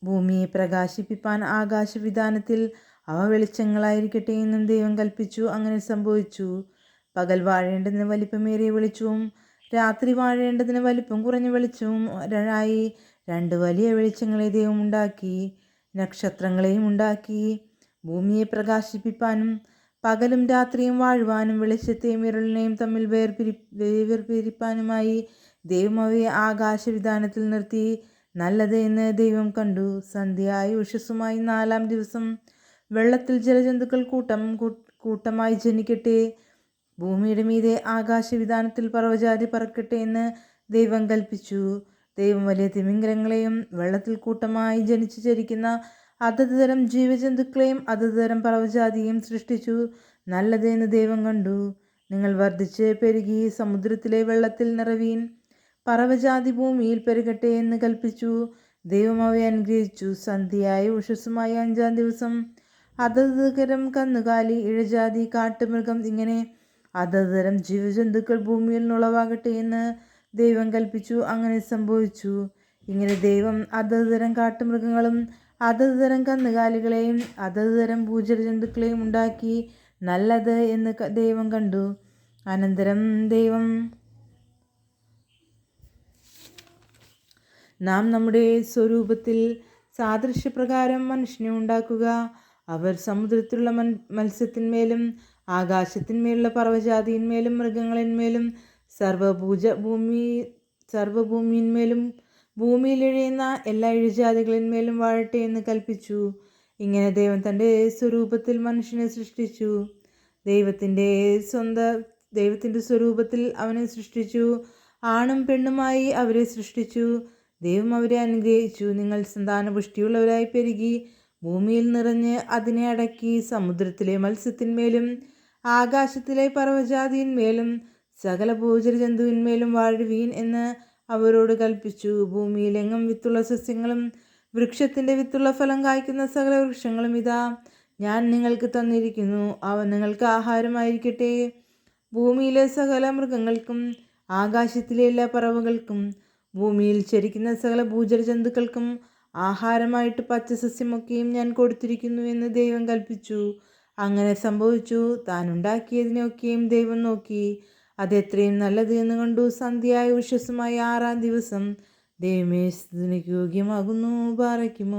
ഭൂമിയെ പ്രകാശിപ്പിപ്പാൻ ആകാശവിതാനത്തിൽ അവ വെളിച്ചങ്ങളായിരിക്കട്ടെ എന്നും ദൈവം കൽപ്പിച്ചു. അങ്ങനെ സംഭവിച്ചു. പകൽ വാഴേണ്ടതിന് വലിപ്പമേറിയ വെളിച്ചവും രാത്രി വാഴേണ്ടതിന് വലിപ്പം കുറഞ്ഞ വെളിച്ചവും ആയി രണ്ട് വലിയ വെളിച്ചങ്ങളെ ദൈവം ഉണ്ടാക്കി. നക്ഷത്രങ്ങളെയും ഉണ്ടാക്കി. ഭൂമിയെ പ്രകാശിപ്പിപ്പാനും പകലും രാത്രിയും വാഴുവാനും വെളിച്ചത്തെയും ഇരുളിനെയും തമ്മിൽ വേർപിരിപ്പാനുമായി ദൈവം അവയെ ആകാശവിതാനത്തിൽ നിർത്തി. നല്ലത് എന്ന് ദൈവം കണ്ടു. സന്ധ്യയായി ഉഷസ്സുമായി 4-ാം ദിവസം വെള്ളത്തിൽ ജലജന്തുക്കൾ കൂട്ടമായി ജനിക്കട്ടെ. ഭൂമിയുടെ മീതെ ആകാശവിതാനത്തിൽ പറവജാതി പറക്കട്ടെ എന്ന് ദൈവം കൽപ്പിച്ചു. ദൈവം വലിയ തിമിംഗലങ്ങളെയും വെള്ളത്തിൽ കൂട്ടമായി ജനിച്ചു ചരിക്കുന്ന അതത് തരം ജീവജന്തുക്കളെയും അതത് തരം പറവജാതിയെയും സൃഷ്ടിച്ചു. നല്ലത് എന്ന് ദൈവം കണ്ടു. നിങ്ങൾ വർദ്ധിച്ച് പെരുകി സമുദ്രത്തിലെ വെള്ളത്തിൽ നിറവീൻ. പറവജാതി ഭൂമിയിൽ പെരുകട്ടെ എന്ന് കൽപ്പിച്ചു. ദൈവം അവയെ അനുഗ്രഹിച്ചു. സന്ധ്യയായ ഉഷസ്സുമായ 5-ാം ദിവസം അതത് തരം കന്നുകാലി, ഇഴജാതി, കാട്ടുമൃഗം ഇങ്ങനെ അതത് തരം ജീവജന്തുക്കൾ ഭൂമിയിൽ ഉളവാകട്ടെ എന്ന് ദൈവം കൽപ്പിച്ചു. അങ്ങനെ സംഭവിച്ചു. ഇങ്ങനെ ദൈവം അതത് തരം കാട്ടുമൃഗങ്ങളും അതത് തരം കന്നുകാലികളെയും അതത് തരം ഭൂജലജന്തുക്കളെയും ഉണ്ടാക്കി. നല്ലത് എന്ന് ദൈവം കണ്ടു. അനന്തരം ദൈവം നാം നമ്മുടെ സ്വരൂപത്തിൽ സാദൃശ്യപ്രകാരം മനുഷ്യനെ ഉണ്ടാക്കുക. അവർ സമുദ്രത്തിലുള്ള മത്സ്യത്തിന്മേലും ആകാശത്തിന്മേലുള്ള പറവജാതിന്മേലും മൃഗങ്ങളിന്മേലും സർവഭൂമിയിന്മേലും ഭൂമിയിലിഴയുന്ന എല്ലാ ഇഴജാതികളിന്മേലും വാഴട്ടെ എന്ന് കൽപ്പിച്ചു. ഇങ്ങനെ ദൈവം തൻ്റെ സ്വരൂപത്തിൽ മനുഷ്യനെ സൃഷ്ടിച്ചു. ദൈവത്തിൻ്റെ സ്വരൂപത്തിൽ അവനെ സൃഷ്ടിച്ചു. ആണും പെണ്ണുമായി അവരെ സൃഷ്ടിച്ചു. ദൈവം അവരെ അനുഗ്രഹിച്ചു. നിങ്ങൾ സന്താനപുഷ്ടിയുള്ളവരായി പെരുകി ഭൂമിയിൽ നിറഞ്ഞ് അതിനെ അടക്കി. സമുദ്രത്തിലെ മത്സ്യത്തിന്മേലും ആകാശത്തിലെ പറവജാതിന്മേലും സകല ഭൂജലജന്തുവിന്മേലും വാഴുവീൻ എന്ന് അവരോട് കൽപ്പിച്ചു. ഭൂമിയിലെങ്ങും വിത്തുള്ള സസ്യങ്ങളും വൃക്ഷത്തിൻ്റെ വിത്തുള്ള ഫലം കായ്ക്കുന്ന സകല വൃക്ഷങ്ങളും ഇതാ ഞാൻ നിങ്ങൾക്ക് തന്നിരിക്കുന്നു. അവ നിങ്ങൾക്ക് ആഹാരമായിരിക്കട്ടെ. ഭൂമിയിലെ സകല മൃഗങ്ങൾക്കും ആകാശത്തിലെ എല്ലാ പറവകൾക്കും ഭൂമിയിൽ ചരിക്കുന്ന സകല ഭൂജലജന്തുക്കൾക്കും ആഹാരമായിട്ട് പച്ചസസ്യമൊക്കെയും ഞാൻ കൊടുത്തിരിക്കുന്നു എന്ന് ദൈവം കൽപ്പിച്ചു. അങ്ങനെ സംഭവിച്ചു. താൻ ഉണ്ടാക്കിയതിനെയൊക്കെയും ദൈവം നോക്കി. അത് എത്രയും നല്ലത് എന്ന് കണ്ടു. സന്ധ്യയായ ഉഷസ്സുമായ 6-ാം ദിവസം ദൈവമേ സ്തുതിക്ക് യോഗ്യമാകുന്നു. ബാറയ്ക്കുമോ.